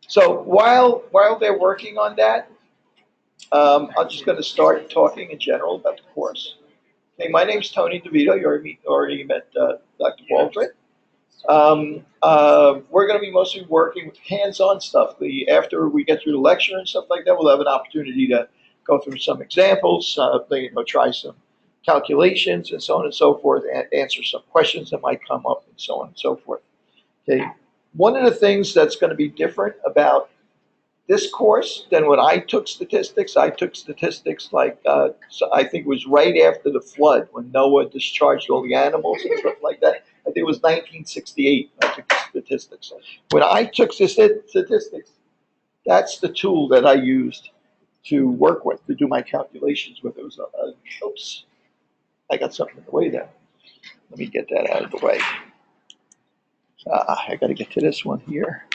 So while they're working on that, I'm just going to start talking in general about the course. Okay, my name's Tony DeVito. You already met Dr. Baldwin. We're going to be mostly working with hands-on stuff. After we get through the lecture and stuff like that, we'll have an opportunity to go through some examples, try some calculations and so on and so forth, and answer some questions that might come up and so on and so forth. Okay, one of the things that's going to be different about this course than when I took statistics like so I think it was right after the flood when Noah discharged all the animals and stuff like that. I think it was 1968 I took statistics. When I took statistics, that's the tool that I used to work with, to do my calculations with. It was oops, I got something in the way there. Let me get that out of the way. I got to get to this one here.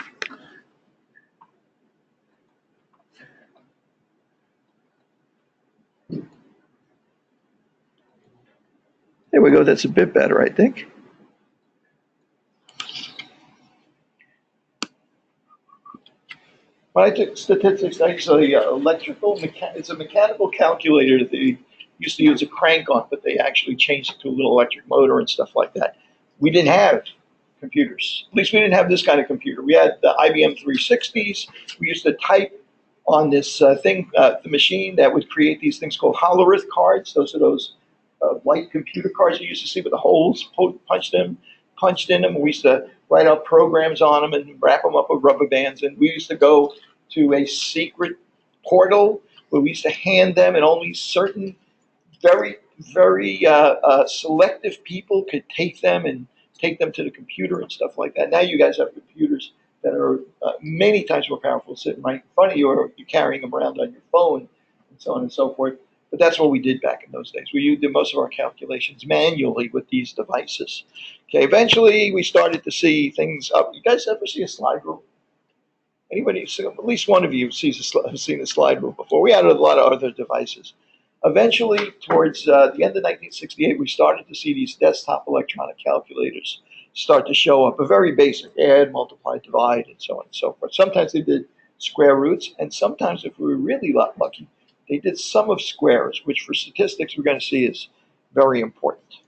There we go. That's a bit better, I think. When I took statistics, I used it's a mechanical calculator that they used to use a crank on, but they actually changed it to a little electric motor and stuff like that. We didn't have computers. At least we didn't have this kind of computer. We had the IBM 360s. We used to type on this the machine that would create these things called holorith cards. Those are those white computer cards you used to see with the holes punched in them. We used to write out programs on them and wrap them up with rubber bands. And we used to go to a secret portal where we used to hand them, and only certain very, very selective people could take them to the computer and stuff like that. Now you guys have computers that are many times more powerful, sitting right in front of you, or you're carrying them around on your phone and so on and so forth. But that's what we did back in those days. We did most of our calculations manually with these devices. Okay, eventually we started to see things up. You guys ever see a slide rule? Anybody? At least one of you has seen a slide rule before. We had a lot of other devices. Eventually, towards the end of 1968, we started to see these desktop electronic calculators start to show up. A very basic add, multiply, divide, and so on and so forth. Sometimes they did square roots, and sometimes, if we were really lucky, they did sum of squares, which for statistics we're going to see is very important.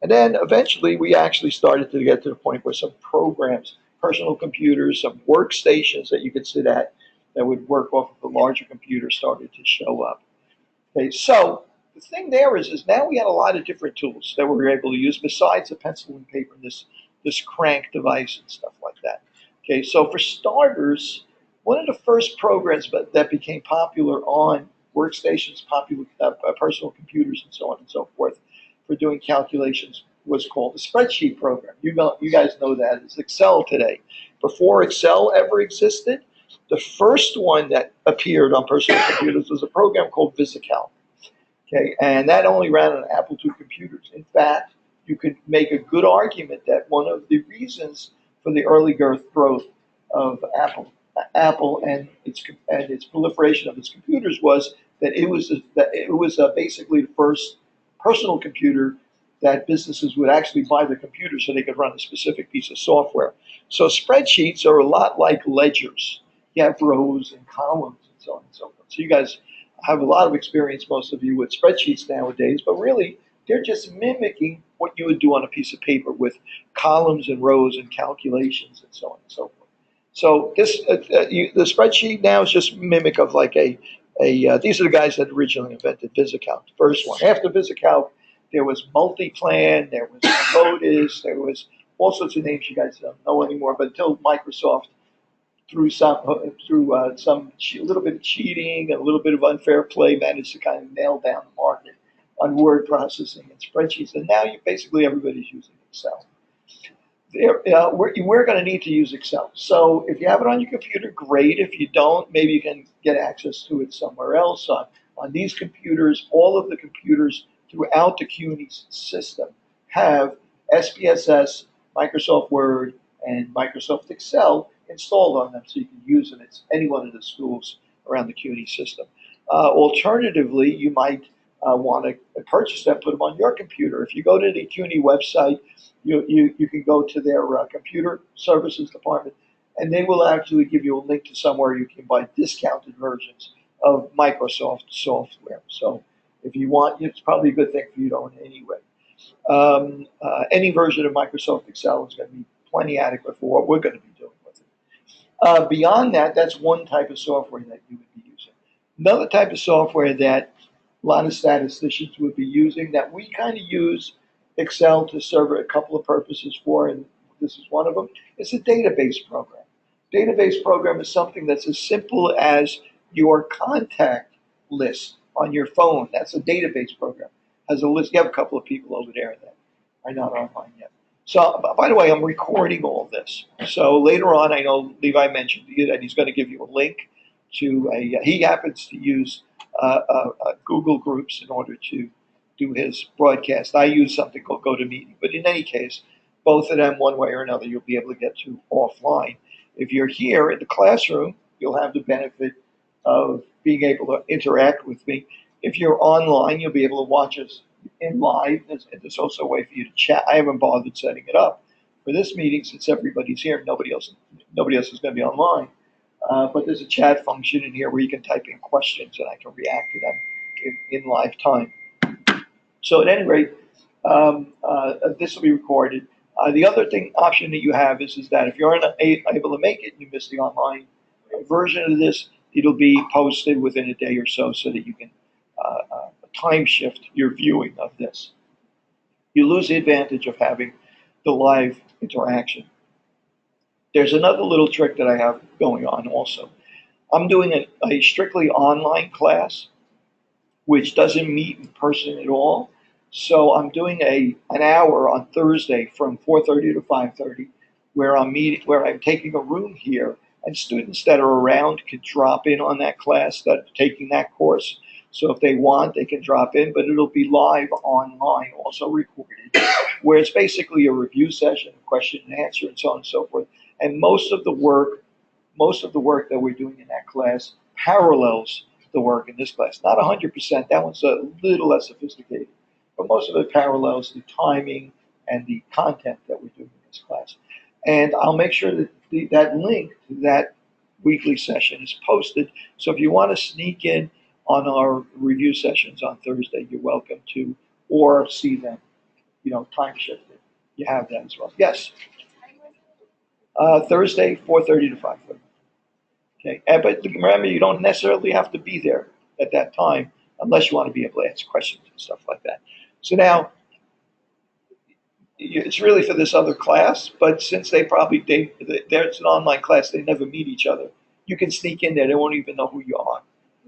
And then eventually we actually started to get to the point where some programs, personal computers, some workstations that you could sit at that would work off of a larger computer started to show up. Okay, so the thing there is now we had a lot of different tools that we were able to use besides the pencil and paper, this crank device and stuff like that. Okay, so for starters, one of the first programs that became popular on workstations, popular personal computers, and so on and so forth, for doing calculations was called the spreadsheet program. You guys know that as Excel today. Before Excel ever existed, the first one that appeared on personal computers was a program called VisiCalc. Okay, and that only ran on Apple II computers. In fact, you could make a good argument that one of the reasons for the early growth of Apple and its proliferation of its computers was that it was basically the first personal computer that businesses would actually buy the computer so they could run a specific piece of software. So spreadsheets are a lot like ledgers. You have rows and columns and so on and so forth. So you guys have a lot of experience, most of you, with spreadsheets nowadays, but really they're just mimicking what you would do on a piece of paper with columns and rows and calculations and so on and so forth. So this the spreadsheet now is just mimic of like these are the guys that originally invented VisiCalc, the first one. After VisiCalc, there was Multiplan, there was Modus, there was all sorts of names you guys don't know anymore. But until Microsoft, through a little bit of cheating and a little bit of unfair play, managed to kind of nail down the market on word processing and spreadsheets. And now basically everybody's using Excel. We're going to need to use Excel. So if you have it on your computer, great. If you don't, maybe you can get access to it somewhere else. On these computers, all of the computers throughout the CUNY system have SPSS, Microsoft Word, and Microsoft Excel installed on them, so you can use them at any one of the schools around the CUNY system. Alternatively, you might want to purchase them, put them on your computer. If you go to the CUNY website, you can go to their computer services department, and they will actually give you a link to somewhere you can buy discounted versions of Microsoft software. So if you want, it's probably a good thing for you to own anyway. Any version of Microsoft Excel is going to be plenty adequate for what we're going to be doing with it. Beyond that, that's one type of software that you would be using. Another type of software that a lot of statisticians would be using, that we kind of use Excel to serve a couple of purposes for, and this is one of them, it's a database program. Database program is something that's as simple as your contact list on your phone. That's a database program. Has a list. You have a couple of people over there that are not online yet. So, by the way, I'm recording all this. So later on, I know Levi mentioned that he's going to give you a link to he happens to use Google Groups in order to do his broadcast. I use something called GoToMeeting. But in any case, both of them, one way or another, you'll be able to get to offline. If you're here in the classroom, you'll have the benefit of being able to interact with me. If you're online, you'll be able to watch us in live. There's also a way for you to chat. I haven't bothered setting it up for this meeting since everybody's here. Nobody else is going to be online. But there's a chat function in here where you can type in questions and I can react to them in live time. So at any rate, this will be recorded. The other option that you have is that if you're unable to make it and you miss the online version of this, it'll be posted within a day or so that you can time shift your viewing of this. You lose the advantage of having the live interaction. There's another little trick that I have going on also. I'm doing a strictly online class, which doesn't meet in person at all. So I'm doing an hour on Thursday from 4:30 to 5:30, where I'm taking a room here, and students that are around can drop in on that class that are taking that course. So if they want, they can drop in, but it'll be live online, also recorded, where it's basically a review session, question and answer, and so on and so forth. And most of the work that we're doing in that class parallels the work in this class. Not 100%. That one's a little less sophisticated. But most of it parallels the timing and the content that we're doing in this class. And I'll make sure that that link to that weekly session is posted. So if you want to sneak in on our review sessions on Thursday, you're welcome to, or see them, time shifted. You have that as well. Yes. Thursday, 4:30 to 5:30. Okay. But remember, you don't necessarily have to be there at that time unless you want to be able to ask questions and stuff like that. So now, it's really for this other class, but since there's an online class, they never meet each other. You can sneak in there. They won't even know who you are.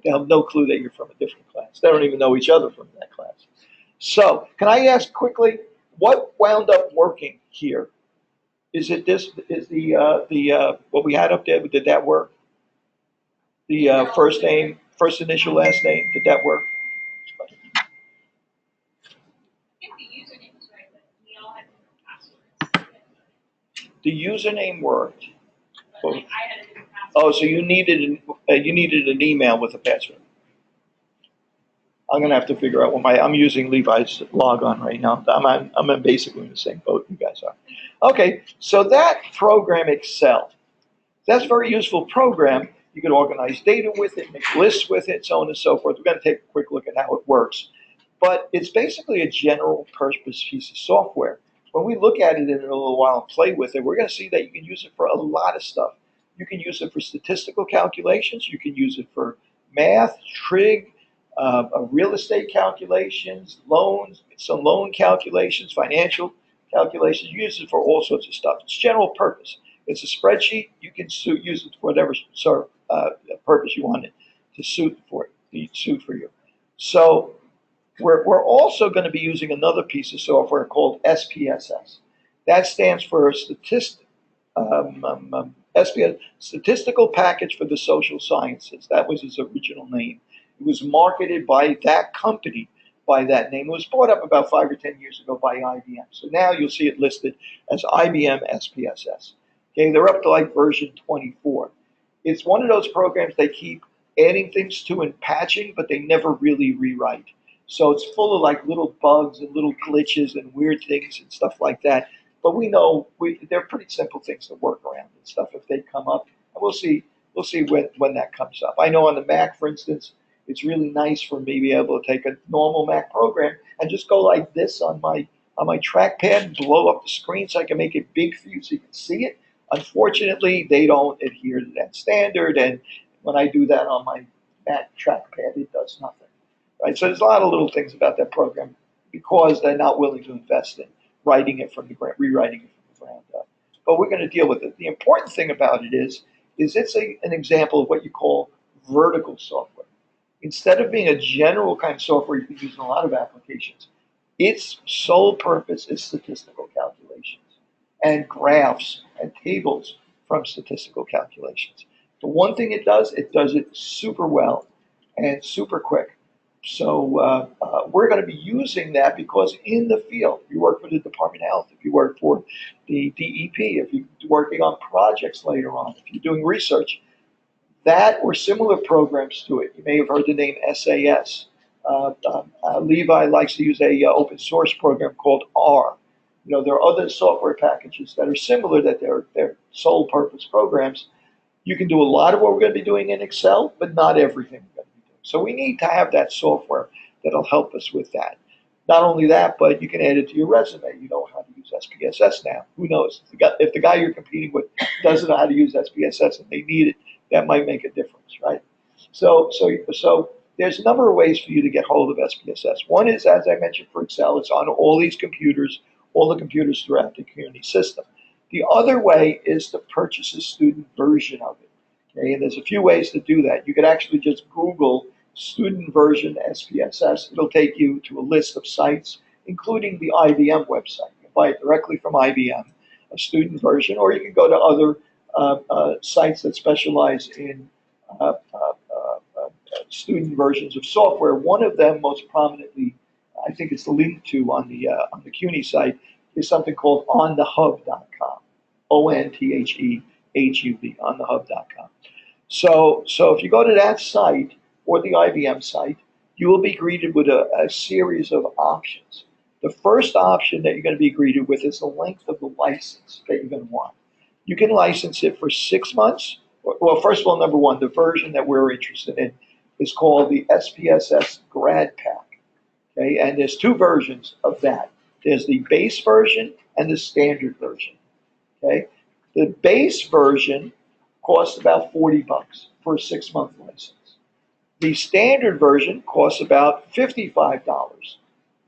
They have no clue that you're from a different class. They don't even know each other from that class. So, can I ask quickly, what wound up working here? Is it this? Is the what we had up there? Did that work? The first name, first initial, last name. Did that work? The username worked. Oh, so you needed an email with a password. I'm gonna have to figure out I'm using Levi's logon right now. I'm basically in the same boat you guys are. Okay, so that program Excel, that's a very useful program. You can organize data with it, make lists with it, so on and so forth. We're going to take a quick look at how it works. But it's basically a general purpose piece of software. When we look at it in a little while and play with it, we're going to see that you can use it for a lot of stuff. You can use it for statistical calculations. You can use it for math, trig, real estate calculations, loans, some loan calculations, financial calculations. You use it for all sorts of stuff. It's general purpose. It's a spreadsheet. You can use it for whatever purpose you want it to suit for you. So we're also going to be using another piece of software called SPSS. That stands for Statistical Package for the Social Sciences. That was its original name. It was marketed by that company by that name. It was bought up about 5 or 10 years ago by IBM. So now you'll see it listed as IBM SPSS. Okay, they're up to like version 24. It's one of those programs they keep adding things to and patching, but they never really rewrite. So it's full of like little bugs and little glitches and weird things and stuff like that But we know they're pretty simple things to work around and stuff if they come up. And we'll see when that comes up. I know on the Mac, for instance, it's really nice for me to be able to take a normal Mac program and just go like this on my trackpad and blow up the screen so I can make it big for you so you can see it. Unfortunately, they don't adhere to that standard, and when I do that on my Mac trackpad, it does nothing. Right? So there's a lot of little things about that program because they're not willing to invest in writing it from the ground, rewriting it from the ground up. But we're going to deal with it. The important thing about it is it's an example of what you call vertical software. Instead of being a general kind of software you can use in a lot of applications, its sole purpose is statistical calculations and graphs and tables from statistical calculations. The one thing it does it super well and super quick. So we're going to be using that because in the field, if you work for the Department of Health, if you work for the DEP, if you're working on projects later on, if you're doing research, that or similar programs to it. You may have heard the name SAS. Levi likes to use a open source program called R. You know, there are other software packages that are similar that they're sole purpose programs. You can do a lot of what we're going to be doing in Excel, but not everything we're going to be doing. So we need to have that software that'll help us with that. Not only that, but you can add it to your resume. You know how to use SPSS now. Who knows? If the guy you're competing with doesn't know how to use SPSS and they need it, that might make a difference, right? So there's a number of ways for you to get hold of SPSS. One is, as I mentioned, for Excel, it's on all these computers, all the computers throughout the community system. The other way is to purchase a student version of it. Okay, and there's a few ways to do that. You could actually just Google student version SPSS. It'll take you to a list of sites, including the IBM website. You can buy it directly from IBM, a student version, or you can go to other sites that specialize in student versions of software. One of them, most prominently, I think it's linked to on the CUNY site, is something called onthehub.com. ONTHEHUB, onthehub.com. So if you go to that site or the IBM site, you will be greeted with a series of options. The first option that you're going to be greeted with is the length of the license that you're going to want. You can license it for 6 months. Well, first of all, number one, the version that we're interested in is called the SPSS Grad Pack. Okay, and there's two versions of that. There's the base version and the standard version. Okay, the base version costs about $40 for a 6-month license. The standard version costs about $55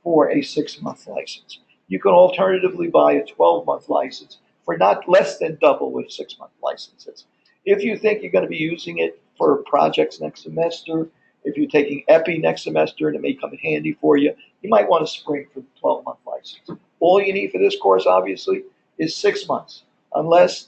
for a 6-month license. You can alternatively buy a 12-month license for not less than double with 6-month licenses. If you think you're going to be using it for projects next semester, if you're taking EPI next semester and it may come in handy for you, you might want to spring for the 12-month license. All you need for this course, obviously, is 6 months, unless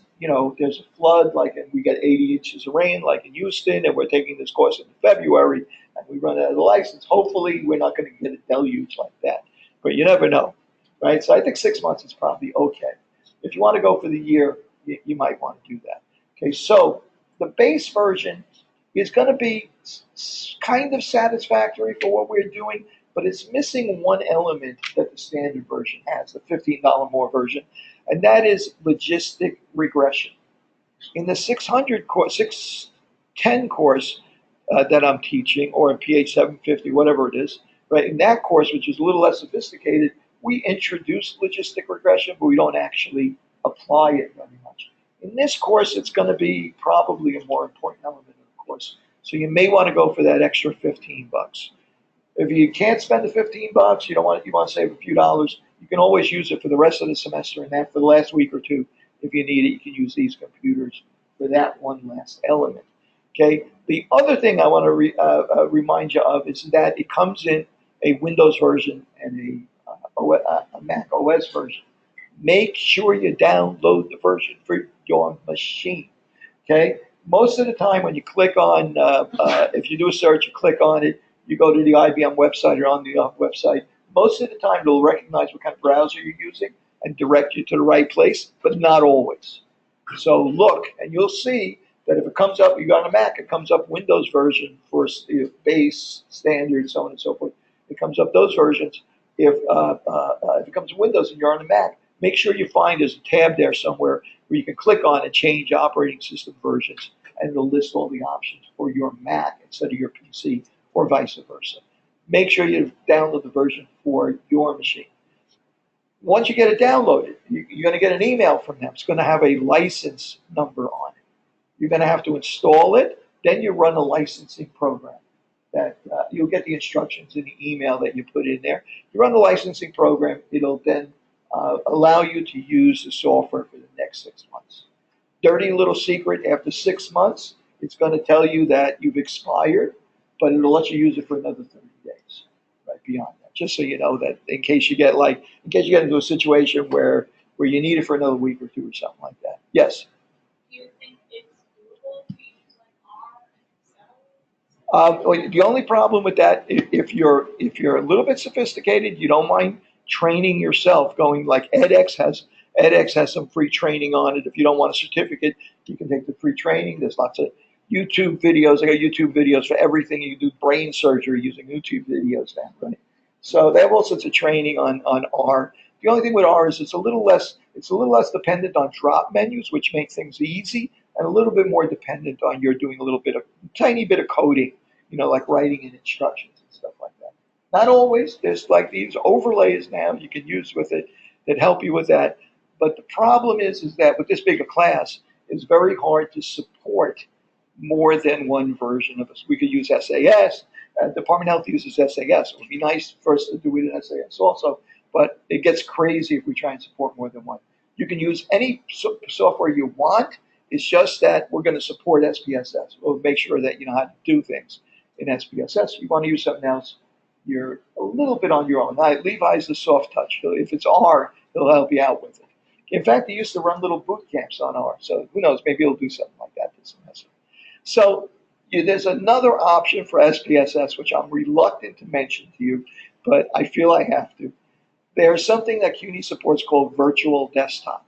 there's a flood, like we get 80 inches of rain, like in Houston, and we're taking this course in February, and we run out of the license. Hopefully, we're not going to get a deluge like that, but you never know, right? So I think 6 months is probably okay. If you want to go for the year, you might want to do that. Okay, so the base version is going to be kind of satisfactory for what we're doing, but it's missing one element that the standard version has, the $15 more version, and that is logistic regression. In the 610 course that I'm teaching, or in PH 750, whatever it is, right? In that course, which is a little less sophisticated, we introduce logistic regression, but we don't actually apply it very much. In this course, it's going to be probably a more important element of the course. So you may want to go for that extra $15. If you can't spend the $15, you want to save a few dollars, you can always use it for the rest of the semester, and that for the last week or two, if you need it, you can use these computers for that one last element. Okay. The other thing I want to remind you of is that it comes in a Windows version and a Mac OS version. Make sure you download the version for your machine. Okay. Most of the time, when you click on, if you do a search, you click on it, you go to the IBM website or on the website. Most of the time, it'll recognize what kind of browser you're using and direct you to the right place, but not always. So look, and you'll see that if it comes up, you got a Mac, it comes up Windows version for base, standard, so on and so forth. It comes up those versions. If it comes to Windows and you're on a Mac, make sure you find there's a tab there somewhere where you can click on and change operating system versions, and it'll list all the options for your Mac instead of your PC, or vice versa. Make sure you download the version for your machine. Once you get it downloaded, you're going to get an email from them. It's going to have a license number on it. You're going to have to install it. Then you run a licensing program. That you'll get the instructions in the email that you put in there. You run the licensing program. It'll then allow you to use the software for the next 6 months. Dirty little secret, after 6 months, it's going to tell you that you've expired, but it'll let you use it for another 30 days, right beyond that. Just so you know that in case you get into a situation where you need it for another week or two or something like that. Yes? Do you think it's doable to use like R and Excel? The only problem with that, if you're a little bit sophisticated, you don't mind training yourself, going like edX has some free training on it. If you don't want a certificate, you can take the free training. There's lots of YouTube videos. I got YouTube videos for everything. You can do brain surgery using YouTube videos now, right? So they have all sorts of training on R. The only thing with R is it's a little less dependent on drop menus, which make things easy, and a little bit more dependent on you're doing tiny bit of coding, like writing in instructions and stuff like that. Not always. There's like these overlays now you can use with it that help you with that. But the problem is that with this big a class, it's very hard to support more than one version of this. We could use SAS. Department of Health uses SAS. It would be nice for us to do it in SAS also, but it gets crazy if we try and support more than one. You can use any software you want. It's just that we're going to support SPSS. We'll make sure that you know how to do things in SPSS. If you want to use something else, you're a little bit on your own. Levi's the soft touch. So if it's R, he'll help you out with it. In fact, he used to run little boot camps on R. So who knows? Maybe he'll do something like that this semester. So there's another option for SPSS, which I'm reluctant to mention to you, but I feel I have to. There's something that CUNY supports called virtual desktop.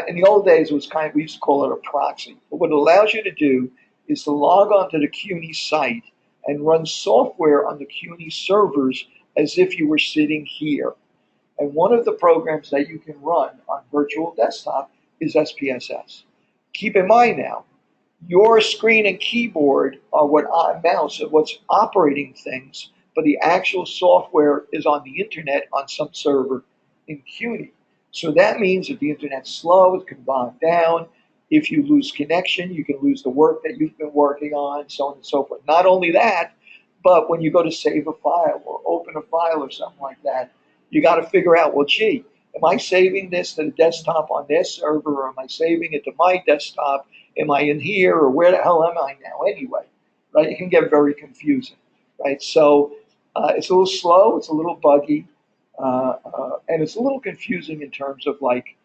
In the old days, we used to call it a proxy. But what it allows you to do is to log onto the CUNY site and run software on the CUNY servers as if you were sitting here. And one of the programs that you can run on virtual desktop is SPSS. Keep in mind now, your screen and keyboard are what's operating things, but the actual software is on the internet on some server in CUNY. So that means if the internet's slow, it can bog down. If you lose connection, you can lose the work that you've been working on, so on and so forth. Not only that, but when you go to save a file or open a file or something like that, you got to figure out, well, gee, am I saving this to the desktop on this server, or am I saving it to my desktop? Am I in here, or where the hell am I now anyway? Right? It can get very confusing, right? So it's a little slow, it's a little buggy, and it's a little confusing in terms of like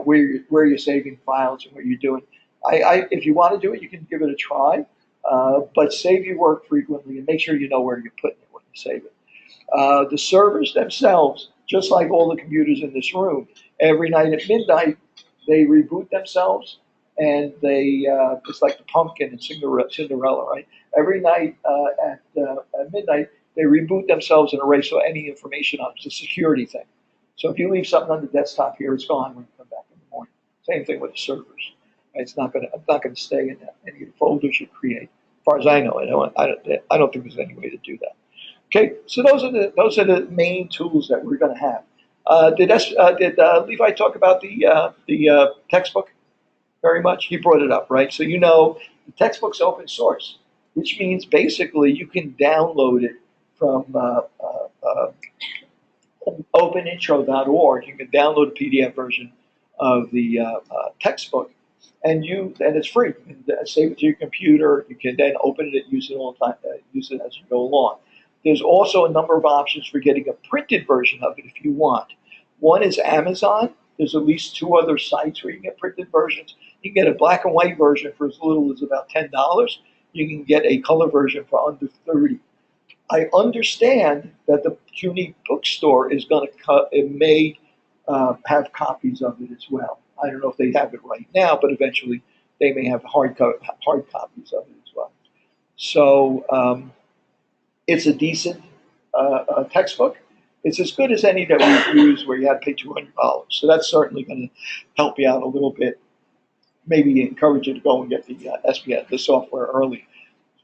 where you're saving files and what you're doing. If you want to do it, you can give it a try, but save your work frequently and make sure you know where you're putting it when you save it. The servers themselves, just like all the computers in this room, every night at midnight, they reboot themselves, and it's like the pumpkin in Cinderella, right? Every night at midnight, they reboot themselves and erase any information on it. It's a security thing. So if you leave something on the desktop here, it's gone when you come back in the morning. Same thing with the servers. It's not going to stay in any of the folders you create. As far as I know, I don't think there's any way to do that. Okay, so those are the main tools that we're going to have. Did Levi talk about the textbook very much? He brought it up, right? So you know the textbook's open source, which means basically you can download it from openintro.org. You can download a PDF version of the textbook, and it's free. You can save it to your computer. You can then open it, use it all the time, use it as you go along. There's also a number of options for getting a printed version of it if you want. One is Amazon. There's at least 2 other sites where you can get printed versions. You can get a black and white version for as little as about $10. You can get a color version for under $30. I understand that the CUNY bookstore is going to have copies of it as well. I don't know if they have it right now, but eventually they may have hard copies of it as well. So it's a decent textbook. It's as good as any that we've used where you had to pay $200. So that's certainly going to help you out a little bit. Maybe encourage you to go and get the SPSS, the software early.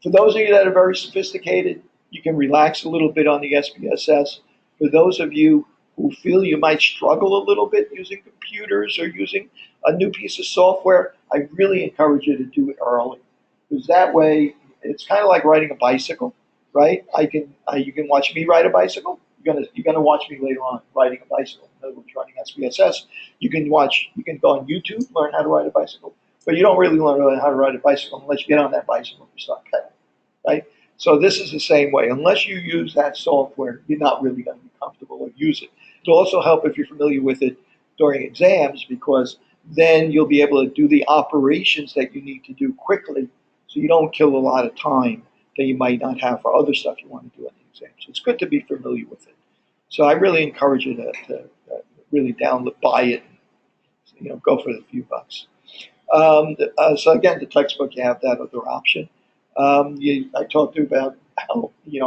For those of you that are very sophisticated, you can relax a little bit on the SPSS. For those of you who feel you might struggle a little bit using computers or using a new piece of software, I really encourage you to do it early. Because that way, it's kind of like riding a bicycle, right? You can watch me ride a bicycle. You're gonna watch me later on riding a bicycle. In other words, running SPSS. You can go on YouTube, learn how to ride a bicycle, but you don't really learn how to ride a bicycle unless you get on that bicycle and you start pedaling, right? So this is the same way. Unless you use that software, you're not really going to be comfortable or use it. It'll also help if you're familiar with it during exams, because then you'll be able to do the operations that you need to do quickly, so you don't kill a lot of time that you might not have for other stuff you want to do in the exam. So it's good to be familiar with it. So I really encourage you to really buy it, go for the few bucks. So again, the textbook, you have that other option. I talked to you about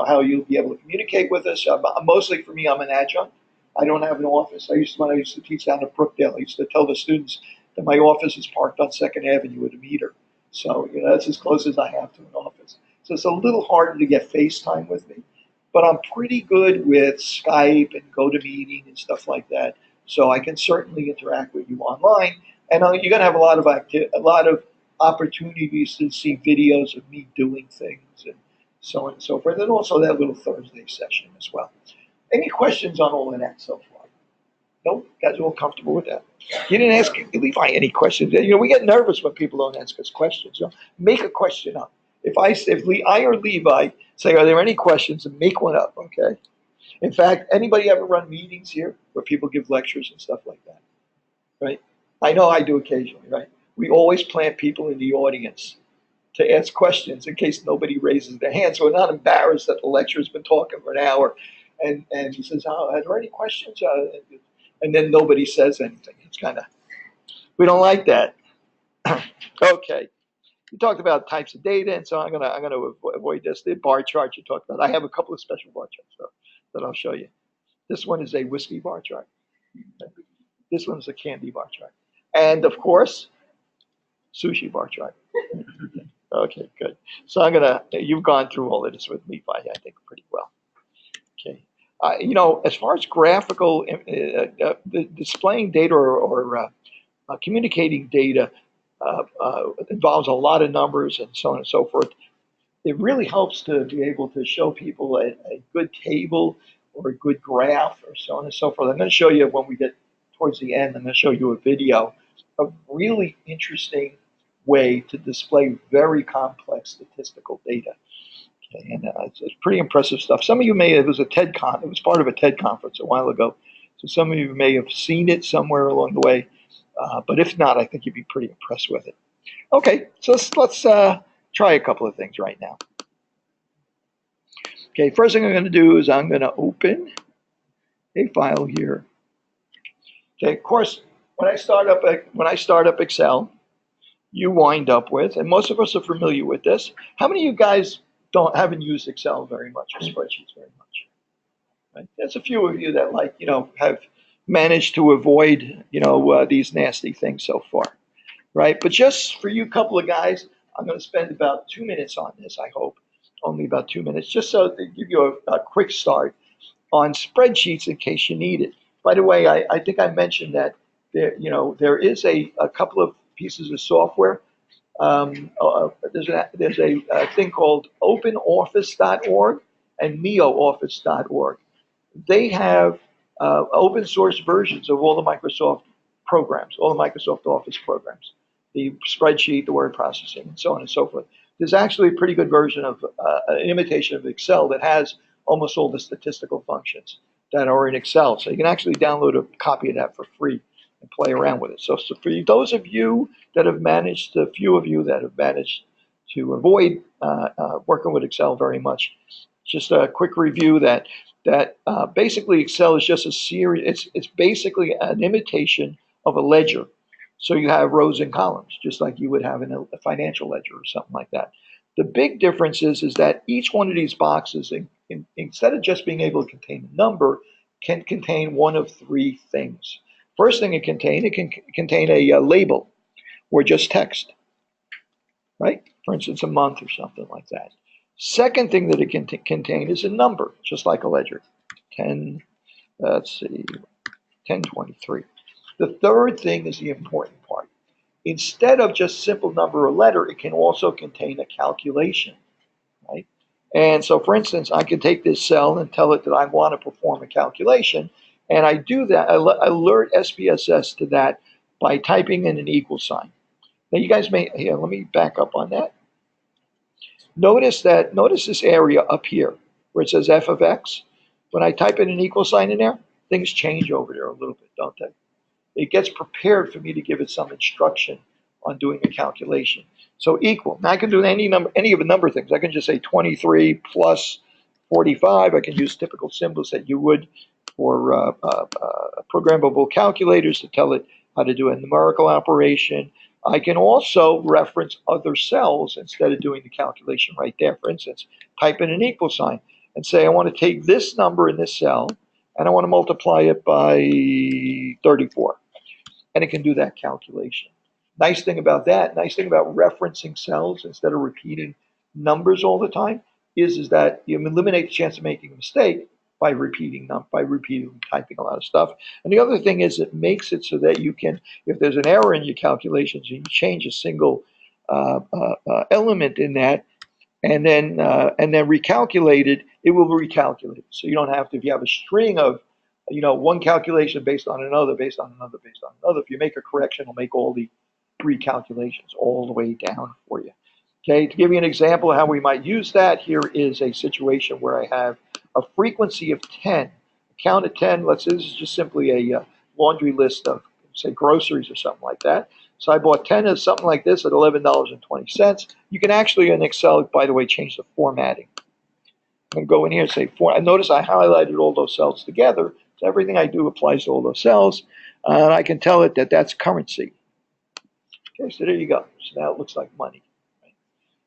how you'll be able to communicate with us. Mostly for me, I'm an adjunct. I don't have an office. When I used to teach down at Brookdale, I used to tell the students that my office is parked on 2nd Avenue with a meter. So that's as close as I have to an office. So it's a little harder to get FaceTime with me, but I'm pretty good with Skype and GoToMeeting and stuff like that. So I can certainly interact with you online, and you're going to have a lot of opportunities to see videos of me doing things and so on and so forth, and also that little Thursday session as well. Any questions on all of that so far? Nope, guys are all comfortable with that. You didn't ask Levi any questions. We get nervous when people don't ask us questions. Make a question up. If I or Levi say, "Are there any questions?" and make one up, okay? In fact, anybody ever run meetings here where people give lectures and stuff like that, right? I know I do occasionally, right? We always plant people in the audience to ask questions in case nobody raises their hand, so we're not embarrassed that the lecturer's been talking for an hour, and he says, "Oh, are there any questions?" And then nobody says anything. It's kind of, we don't like that. Okay. You talked about types of data, and so I'm gonna avoid this. The bar chart you talked about. I have a couple of special bar charts that I'll show you. This one is a whiskey bar chart. This one's a candy bar chart, and of course, sushi bar chart. Okay, good. So you've gone through all of this with me, I think, pretty well. Okay. As far as graphical, displaying data or communicating data involves a lot of numbers and so on and so forth. It really helps to be able to show people a good table or a good graph or so on and so forth. I'm going to show you when we get towards the end. I'm going to show you a video, a really interesting way to display very complex statistical data. Okay, and it's pretty impressive stuff. Some of you it was part of a TED conference a while ago, so some of you may have seen it somewhere along the way. But if not, I think you'd be pretty impressed with it. Okay, so let's try a couple of things right now. Okay, first thing I'm going to do is I'm going to open a file here. Okay, of course, when I start up Excel, you wind up with, and most of us are familiar with this. How many of you guys haven't used Excel very much or spreadsheets very much? Right? There's a few of you that have managed to avoid these nasty things so far, right? But just for you couple of guys, I'm going to spend about 2 minutes on this. I hope only about 2 minutes, just so to give you a quick start on spreadsheets in case you need it. By the way, I think I mentioned that there is a couple of pieces of software. There's a thing called OpenOffice.org and NeoOffice.org. They have open source versions of all the Microsoft programs, all the Microsoft Office programs, the spreadsheet, the word processing, and so on and so forth. There's actually a pretty good version of an imitation of Excel that has almost all the statistical functions that are in Excel. So you can actually download a copy of that for free and play around with it. So for those of you that have managed, the few of you that have managed to avoid working with Excel very much, just a quick review that basically Excel is just a series. It's basically an imitation of a ledger. So you have rows and columns, just like you would have in a financial ledger or something like that. The big difference is that each one of these boxes, instead of just being able to contain a number, can contain one of three things. First thing it can contain a label or just text, right? For instance, a month or something like that. Second thing that it can contain is a number, just like a ledger. 10, let's see, 1023. The third thing is the important part. Instead of just simple number or letter, it can also contain a calculation, right? And so, for instance, I can take this cell and tell it that I want to perform a calculation, and I do that. I alert SPSS to that by typing in an equal sign. Now, you guys may, here, let me back up on that. Notice this area up here where it says f of x. When I type in an equal sign in there, things change over there a little bit, don't they? It gets prepared for me to give it some instruction on doing a calculation. So equal. Now I can do any of a number of things. I can just say 23 plus 45. I can use typical symbols that you would for programmable calculators to tell it how to do a numerical operation. I can also reference other cells instead of doing the calculation right there. For instance, type in an equal sign and say I want to take this number in this cell and I want to multiply it by 34. And it can do that calculation. Nice thing about referencing cells instead of repeating numbers all the time is that you eliminate the chance of making a mistake by repeating typing a lot of stuff. And the other thing is it makes it so that you can, if there's an error in your calculations, you change a single element in that, and then recalculate it, it will recalculate. So you don't have to, if you have a string of, one calculation based on another, based on another, based on another, if you make a correction, it'll make all the recalculations all the way down for you. Okay, to give you an example of how we might use that, here is a situation where I have a frequency of 10, a count of 10, let's say this is just simply a laundry list of, say, groceries or something like that. So I bought 10 of something like this at $11.20. You can actually in Excel, by the way, change the formatting. I'm going to go in here and say, notice I highlighted all those cells together, so everything I do applies to all those cells, and I can tell it that that's currency. Okay, so there you go. So now it looks like money.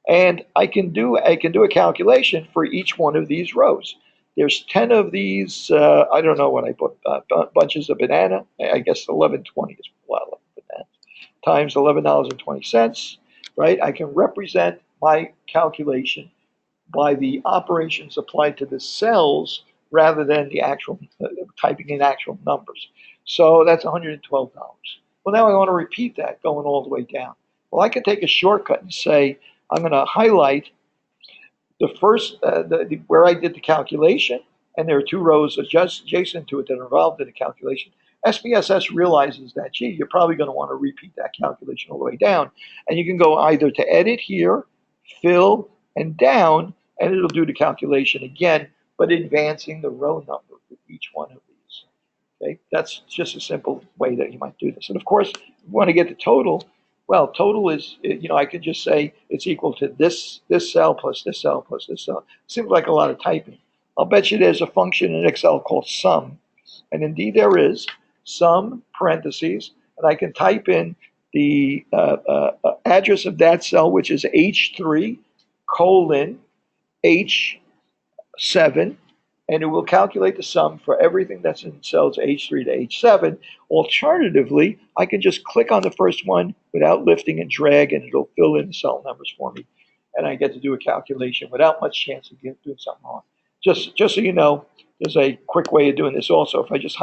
And I can do a calculation for each one of these rows. There's 10 of these, I don't know what I put, bunches of banana. I guess 11.20 is a lot of bananas, times $11.20, right? I can represent my calculation by the operations applied to the cells rather than the actual typing in actual numbers. So that's $112. Well, now I want to repeat that going all the way down. Well, I can take a shortcut and say, I'm going to highlight the first, where I did the calculation, and there are two rows adjacent to it that are involved in the calculation. SPSS realizes that, gee, you're probably going to want to repeat that calculation all the way down. And you can go either to edit here, fill, and down, and it'll do the calculation again, but advancing the row number for each one of these. Okay, that's just a simple way that you might do this. And of course, if you want to get the total, well, total is, I could just say it's equal to this cell plus this cell plus this cell. Seems like a lot of typing. I'll bet you there's a function in Excel called sum. And indeed there is, sum, parentheses, and I can type in the address of that cell, which is H3 colon H7, and it will calculate the sum for everything that's in cells H3 to H7. Alternatively, I can just click on the first one without lifting and drag, and it'll fill in the cell numbers for me. And I get to do a calculation without much chance of doing something wrong. Just so you know, there's a quick way of doing this also. If I just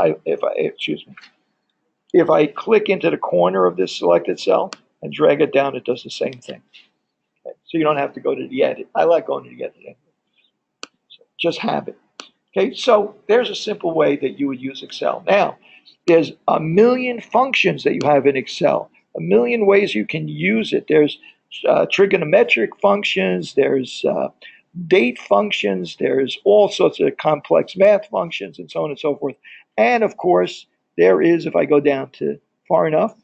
if I click into the corner of this selected cell and drag it down, it does the same thing. Okay? So you don't have to go to the edit. I like going to the edit. So just have it. Okay, so there's a simple way that you would use Excel. Now, there's a million functions that you have in Excel, a million ways you can use it. There's trigonometric functions, there's date functions, there's all sorts of complex math functions, and so on and so forth. And of course, there is, if I go down to far enough,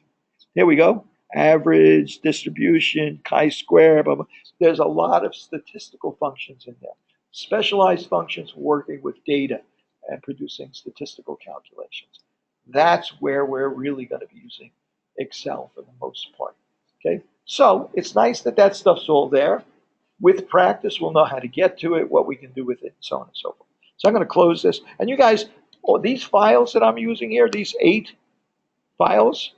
here we go, average, distribution, chi-square, blah, blah. There's a lot of statistical functions in there. Specialized functions working with data and producing statistical calculations. That's where we're really going to be using Excel for the most part. Okay, so it's nice that that stuff's all there. With practice, we'll know how to get to it, what we can do with it, and so on and so forth. So I'm going to close this. And you guys, Oh, these files that I'm using here, these 8 files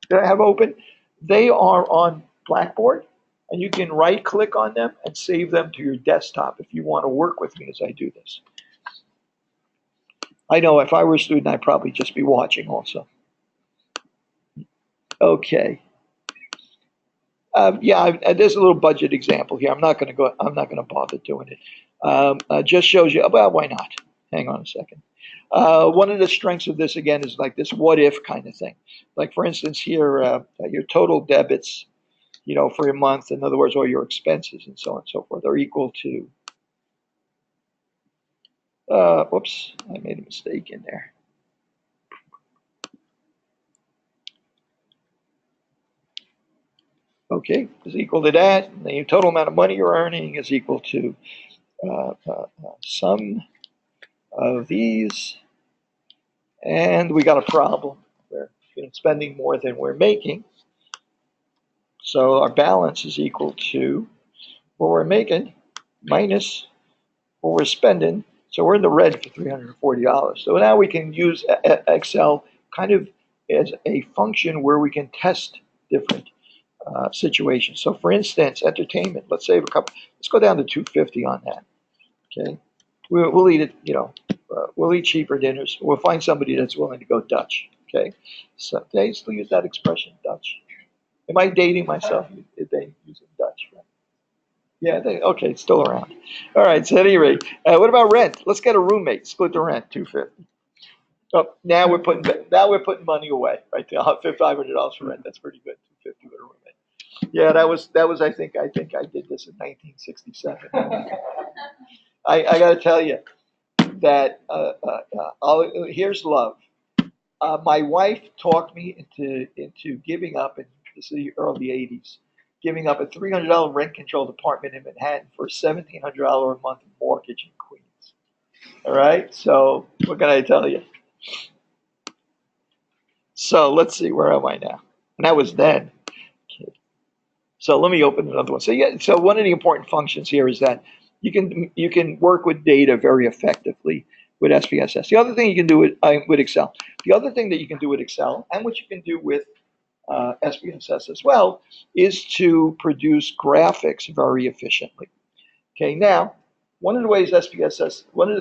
that I have open, they are on Blackboard, and you can right click on them and save them to your desktop if you want to work with me as I do this. I know if I were a student, I'd probably just be watching also. Okay. There's a little budget example here. I'm not going to bother doing it. Just shows you, well, why not? Hang on a second. One of the strengths of this, again, is like this what if kind of thing. Like, for instance, here, your total debits, for a month, in other words, all your expenses and so on and so forth, are equal to, whoops, I made a mistake in there. Okay, is equal to that. And the total amount of money you're earning is equal to sum of these. And we got a problem. We're spending more than we're making. So our balance is equal to what we're making minus what we're spending. So we're in the red for $340. So now we can use Excel kind of as a function where we can test different situations. So for instance, entertainment, let's save a couple, let's go down to 250 on that. Okay. We'll eat it, we'll eat cheaper dinners. We'll find somebody that's willing to go Dutch. Okay. So they still use that expression, Dutch. Am I dating myself if they use Dutch? Right? Yeah, okay, it's still around. All right, so at any rate, what about rent? Let's get a roommate, split the rent, 250. Oh, now we're putting money away, right? $500 for rent. That's pretty good. 250 with a roommate. Yeah, that was. I think I did this in 1967. I got to tell you that here's love. My wife talked me into giving up, and this is the early '80s, giving up a $300 rent-controlled apartment in Manhattan for a $1,700 a month mortgage in Queens. All right, so what can I tell you? So let's see, where am I now? And that was then. Okay. So let me open another one. So one of the important functions here is that you can work with data very effectively with SPSS. The other thing you can do with Excel. The other thing that you can do with Excel, and what you can do with SPSS as well, is to produce graphics very efficiently. Okay, now one of the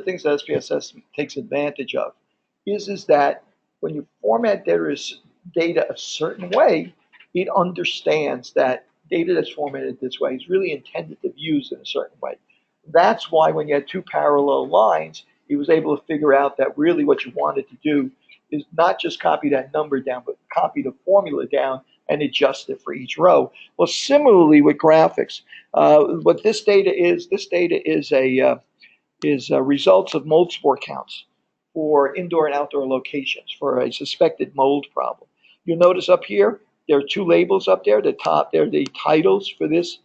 things that SPSS takes advantage of is that when you format data a certain way, it understands that data that's formatted this way is really intended to be used in a certain way. That's why when you had 2 parallel lines, it was able to figure out that really what you wanted to do is not just copy that number down, but copy the formula down and adjust it for each row. Well, similarly with graphics, what this data is results of mold spore counts for indoor and outdoor locations for a suspected mold problem. You'll notice up here, there are 2 labels up there. The top, they're the titles for these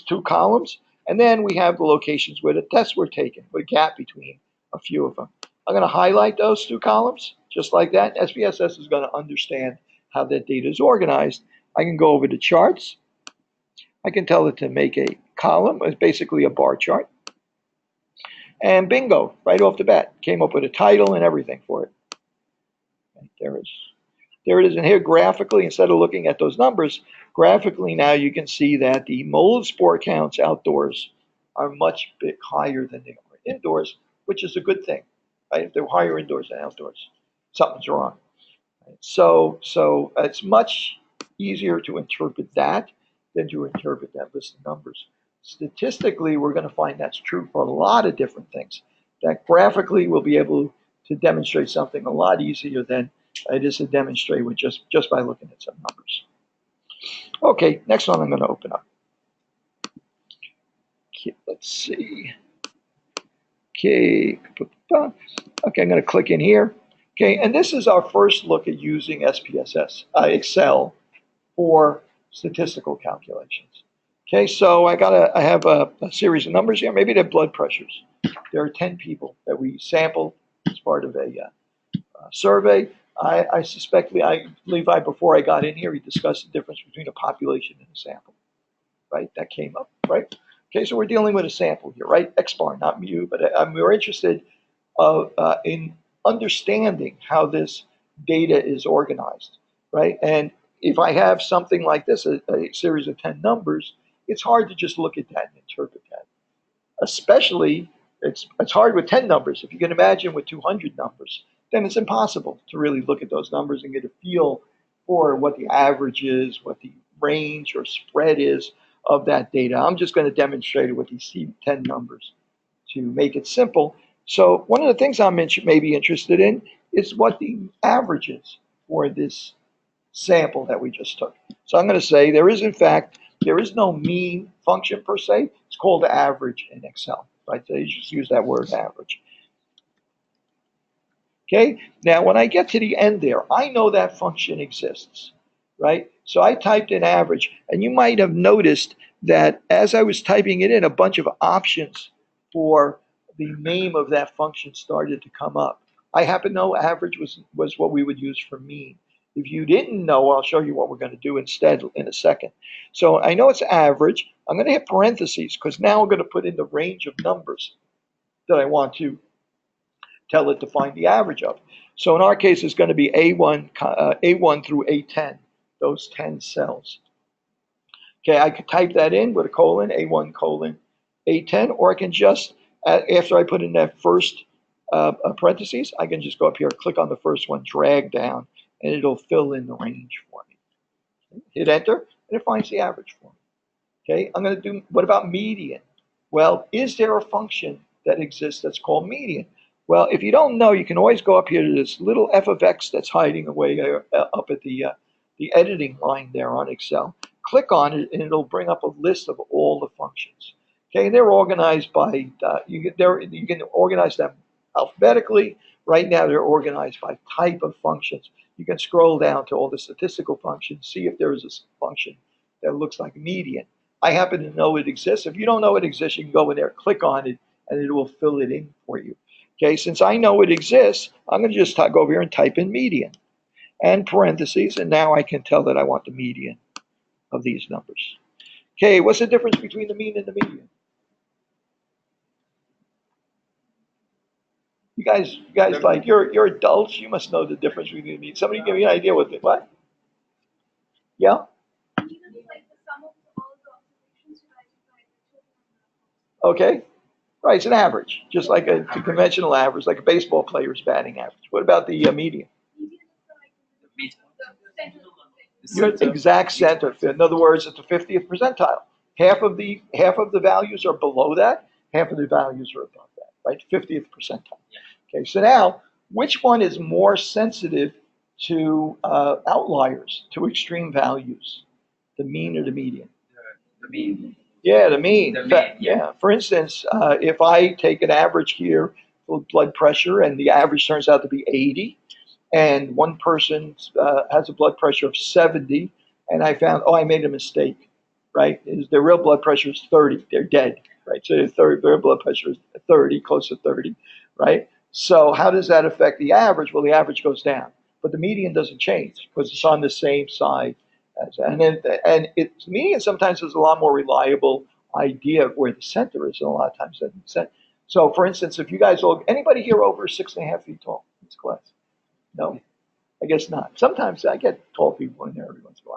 2 columns. And then we have the locations where the tests were taken, with a gap between a few of them. I'm going to highlight those 2 columns, just like that. SPSS is going to understand how that data is organized. I can go over to charts. I can tell it to make a column, it's basically a bar chart. And bingo, right off the bat, came up with a title and everything for it. And there it is. And here graphically, instead of looking at those numbers, graphically now you can see that the mold spore counts outdoors are much bit higher than they are indoors, which is a good thing. Right? If they're higher indoors than outdoors, something's wrong. Right? So it's much easier to interpret that than to interpret that list of numbers. Statistically, we're going to find that's true for a lot of different things. That graphically we'll be able to demonstrate something a lot easier than it is to demonstrate with just by looking at some numbers. Okay, next one I'm going to open up. Okay, let's see. Okay, I'm going to click in here. Okay, and this is our first look at using SPSS, Excel, for statistical calculations. Okay, so I have a series of numbers here. Maybe they're blood pressures. There are 10 people that we sampled as part of a survey. I suspect, Levi, before I got in here, he discussed the difference between a population and a sample. Right, that came up, right? Okay, so we're dealing with a sample here, right? X bar, not mu, but we're interested in understanding how this data is organized, right? And if I have something like this, a series of 10 numbers, it's hard to just look at that and interpret that. Especially, it's hard with 10 numbers. If you can imagine with 200 numbers, then it's impossible to really look at those numbers and get a feel for what the average is, what the range or spread is of that data. I'm just going to demonstrate it with these 10 numbers to make it simple. So one of the things I'm maybe interested in is what the average is for this sample that we just took. So I'm going to say there is no mean function per se. It's called average in Excel, right? So you just use that word average. Okay, now when I get to the end there, I know that function exists, right? So I typed in average, and you might have noticed that as I was typing it in, a bunch of options for the name of that function started to come up. I happen to know average was what we would use for mean. If you didn't know, I'll show you what we're going to do instead in a second. So I know it's average. I'm going to hit parentheses because now I'm going to put in the range of numbers that I want to tell it to find the average of. So in our case, it's going to be A1 through A10, those 10 cells. Okay, I could type that in with a colon, A1 colon A10, or I can just, after I put in that first parentheses, I can just go up here, click on the first one, drag down, and it'll fill in the range for me. Hit enter, and it finds the average for me. Okay, I'm going to do, what about median? Well, is there a function that exists that's called median? Well, if you don't know, you can always go up here to this little f of x that's hiding away up at the editing line there on Excel. Click on it, and it'll bring up a list of all the functions. Okay, they're organized by, you can organize them alphabetically. Right now, they're organized by type of functions. You can scroll down to all the statistical functions, see if there is a function that looks like median. I happen to know it exists. If you don't know it exists, you can go in there, click on it, and it will fill it in for you. Okay, since I know it exists, I'm going to just go over here and type in median and parentheses, and now I can tell that I want the median of these numbers. Okay, what's the difference between the mean and the median? You guys, like you're adults. You must know the difference between the mean. Somebody give me an idea what? Yeah. Okay. Right, it's an average, just like a conventional average, like a baseball player's batting average. What about the median? You're at the exact center. In other words, it's the 50th percentile. Half of the values are below that. Half of the values are above that. Right, 50th percentile. Okay, so now which one is more sensitive to outliers, to extreme values, the mean or the median? The mean. Yeah, the mean. The mean, yeah. For instance, if I take an average here for blood pressure and the average turns out to be 80, and one person has a blood pressure of 70, and I found, I made a mistake, right? Their real blood pressure is 30. They're dead, right? So their blood pressure is 30, close to 30, right? So how does that affect the average? Well, the average goes down, but the median doesn't change because it's on the same side. The median sometimes is a lot more reliable idea of where the center is, and a lot of times doesn't make sense. So, for instance, if you guys anybody here over 6.5 feet tall in this class? No, I guess not. Sometimes I get tall people in there every once in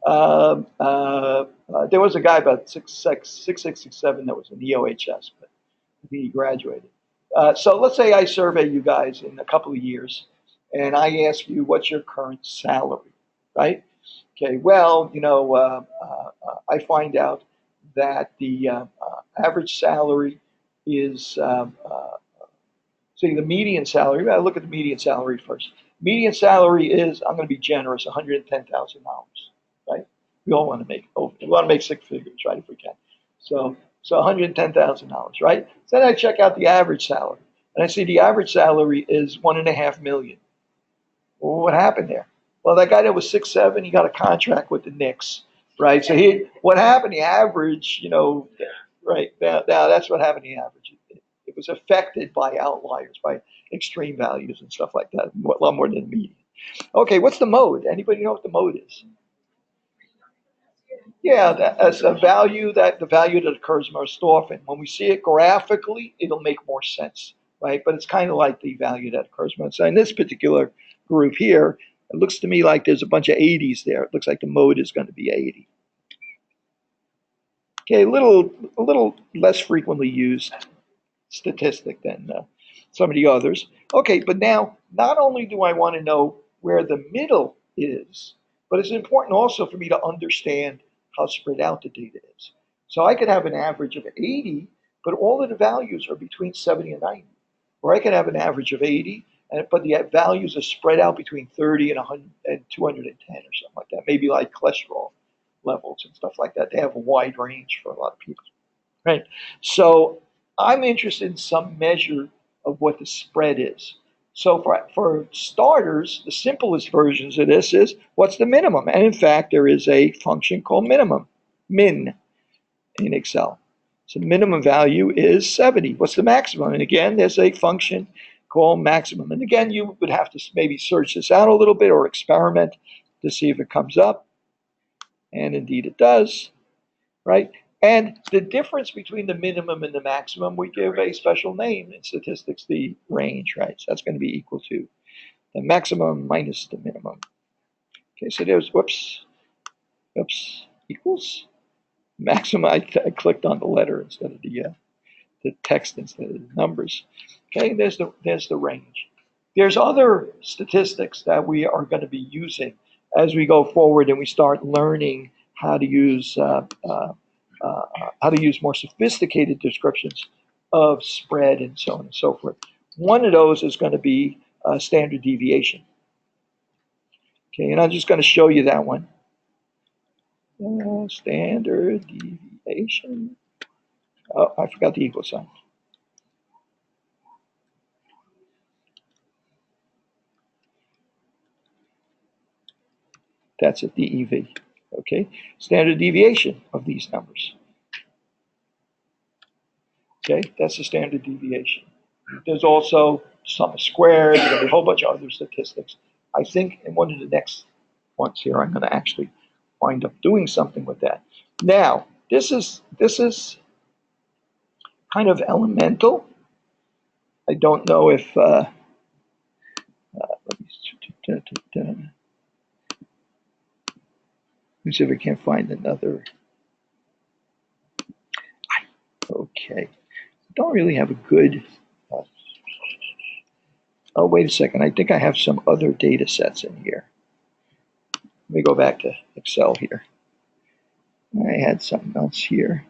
a while. There was a guy about 6'6", 6'7" that was in the EOHS, but he graduated. So let's say I survey you guys in a couple of years, and I ask you what's your current salary, right? Okay, well, I find out that the average salary is, the median salary, I look at the median salary first. Median salary is, I'm going to be generous, $110,000, right? We all want to make six figures, right, if we can. So $110,000, right? So then I check out the average salary, and I see the average salary is $1.5 million. Well, what happened there? Well, that guy that was 6'7", he got a contract with the Knicks, right? So what happened? The average, right now that's what happened. The average, it was affected by outliers, by extreme values and stuff like that, a lot more than the median. Okay, what's the mode? Anybody know what the mode is? Yeah, that's the value that occurs most often. When we see it graphically, it'll make more sense right? But it's kind of like the value that occurs. So in this particular group here, it looks to me like there's a bunch of 80s there. It looks like the mode is going to be 80. Okay, a little less frequently used statistic than some of the others. Okay, but now not only do I want to know where the middle is, but it's important also for me to understand how spread out the data is. So I could have an average of 80, but all of the values are between 70 and 90. Or I could have an average of 80, but the values are spread out between 30 and 100 and 210 or something like that. Maybe like cholesterol levels and stuff like that. They have a wide range for a lot of people, right? So I'm interested in some measure of what the spread is. So for starters, the simplest versions of this is what's the minimum? And in fact, there is a function called minimum, min, in Excel. So the minimum value is 70. What's the maximum? And again, there's a function called maximum. And again, you would have to maybe search this out a little bit or experiment to see if it comes up. And indeed it does, right? And the difference between the minimum and the maximum, we give a special name in statistics, the range, right? So that's going to be equal to the maximum minus the minimum. Okay, so there's, equals maximum. I clicked on the letter instead of the text instead of the numbers. Okay, there's the range. There's other statistics that we are going to be using as we go forward and we start learning how to use more sophisticated descriptions of spread and so on and so forth. One of those is going to be standard deviation. Okay, and I'm just going to show you that one. Standard deviation. Oh, I forgot the equal sign. That's it, DEV. Okay, standard deviation of these numbers. Okay, that's the standard deviation. There's also sum of squares, there's a whole bunch of other statistics. I think in one of the next ones here, I'm going to actually wind up doing something with that. Now, this is kind of elemental. I don't know if let me see if I can find another. Okay, don't really have a good. Oh, wait a second. I think I have some other data sets in here. Let me go back to Excel here. I had something else here.